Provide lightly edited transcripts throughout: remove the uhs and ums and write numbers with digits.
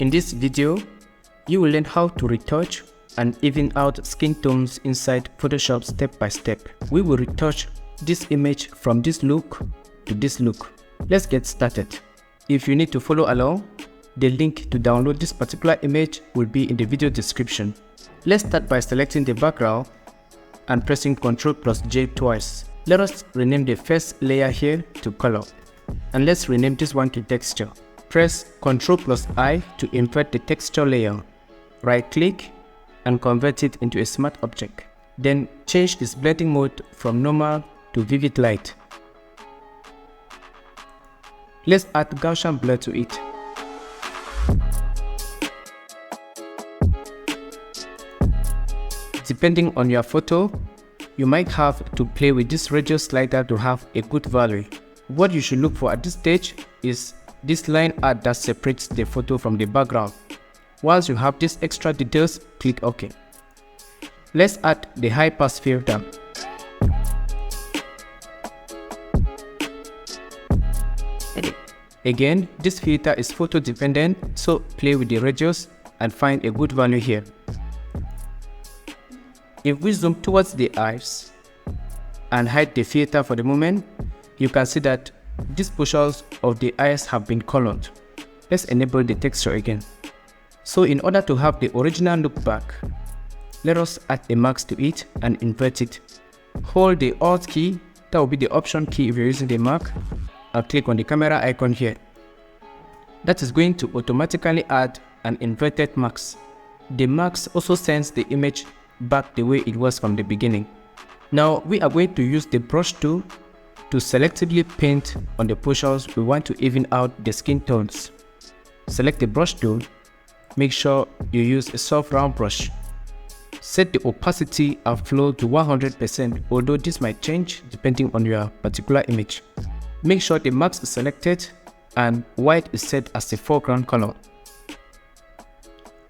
In this video, you will learn how to retouch and even out skin tones inside Photoshop step by step. We will retouch this image from this look to this look. Let's get started. If you need to follow along, the link to download this particular image will be in the video description. Let's start by selecting the background and pressing Ctrl+J twice. Let us rename the first layer here to color. And let's rename this one to texture. Press Ctrl+I to invert the texture layer. Right click and convert it into a smart object. Then change its blending mode from normal to vivid light. Let's add Gaussian blur to it. Depending on your photo, you might have to play with this radius slider to have a good value. What you should look for at this stage is this line art that separates the photo from the background. Once you have these extra details, click OK. Let's add the high pass filter. Again, this filter is photo dependent, so play with the radius and find a good value here. If we zoom towards the eyes and hide the filter for the moment, you can see that these portions of the eyes have been colored. Let's enable the texture again. So in order to have the original look back, let us add a mask to it and invert it. Hold the Alt key, that will be the Option key if you're using the Mac, and click on the camera icon here. That is going to automatically add an inverted mask. The mask also sends the image back the way it was from the beginning. Now we are going to use the brush tool to selectively paint on the portions we want to even out the skin tones. Select the brush tool, make sure you use a soft round brush. Set the opacity and flow to 100%, although this might change depending on your particular image. Make sure the mask is selected and white is set as the foreground color.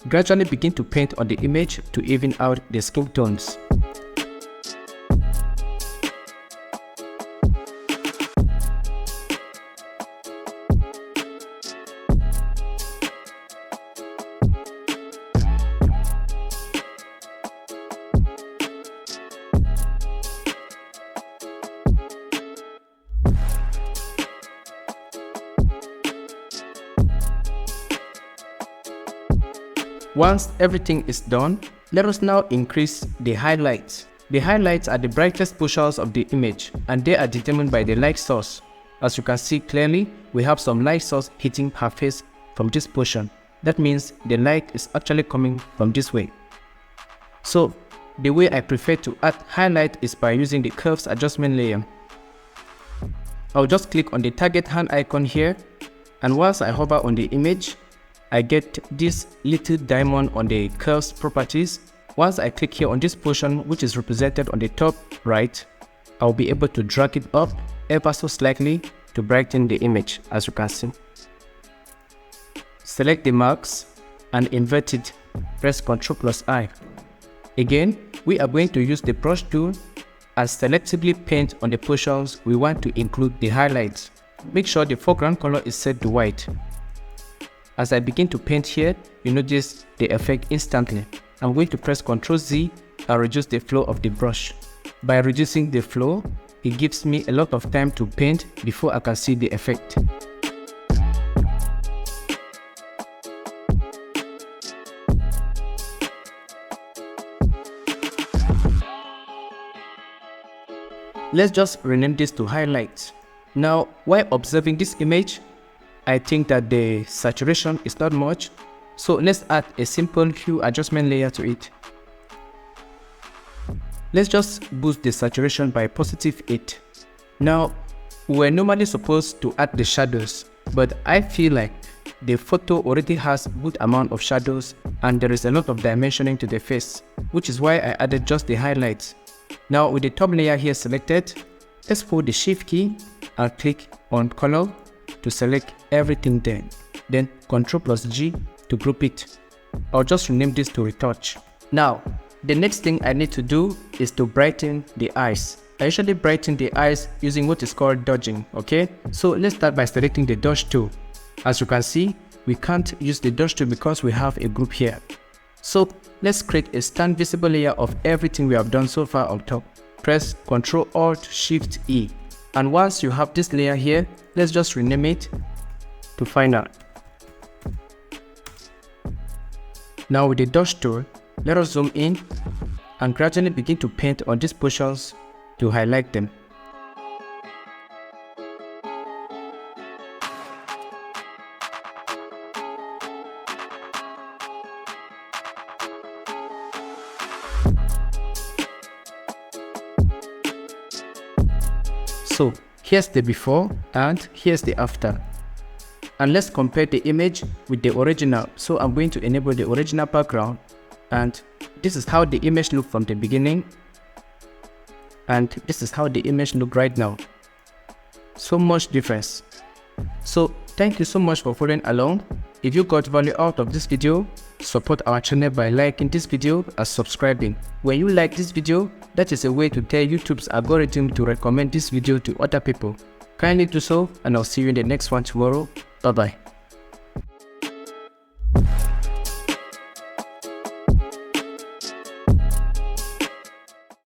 Gradually begin to paint on the image to even out the skin tones. Once everything is done, let us now increase the highlights. The highlights are the brightest portions of the image and they are determined by the light source. As you can see clearly, we have some light source hitting her face from this portion. That means the light is actually coming from this way. So the way I prefer to add highlight is by using the curves adjustment layer. I'll just click on the target hand icon here, and once I hover on the image, I get this little diamond on the curves properties. Once I click here on this portion which is represented on the top right, I'll be able to drag it up ever so slightly to brighten the image, as you can see. Select the marks and invert it. Press Ctrl+I. Again, we are going to use the brush tool and selectively paint on the portions we want to include the highlights. Make sure the foreground color is set to white. As I begin to paint here, you notice the effect instantly. I'm going to press Ctrl+Z and reduce the flow of the brush. By reducing the flow, it gives me a lot of time to paint before I can see the effect. Let's just rename this to highlights. Now, while observing this image, I think that the saturation is not much, so let's add a simple hue adjustment layer to it. Let's just boost the saturation by +8. Now, we're normally supposed to add the shadows, but I feel like the photo already has a good amount of shadows and there is a lot of dimensioning to the face, which is why I added just the highlights. Now with the top layer here selected, let's hold the Shift key and click on color to select everything there. Then Ctrl+G to group it. I'll just rename this to Retouch. Now, the next thing I need to do is to brighten the eyes. I usually brighten the eyes using what is called dodging, okay? So let's start by selecting the dodge tool. As you can see, we can't use the dodge tool because we have a group here. So let's create a stand visible layer of everything we have done so far on top. Press Ctrl Alt Shift E. And once you have this layer here, let's just rename it to Final. Now with the dodge tool, let us zoom in and gradually begin to paint on these portions to highlight them. So here's the before and here's the after. And let's compare the image with the original. So I'm going to enable the original background, and this is how the image looked from the beginning, and this is how the image look right now. So much difference. So thank you so much for following along. If you got value out of this video, support our channel by liking this video and subscribing. When you like this video, that is a way to tell YouTube's algorithm to recommend this video to other people. Kindly do so, and I'll see you in the next one tomorrow. Bye bye.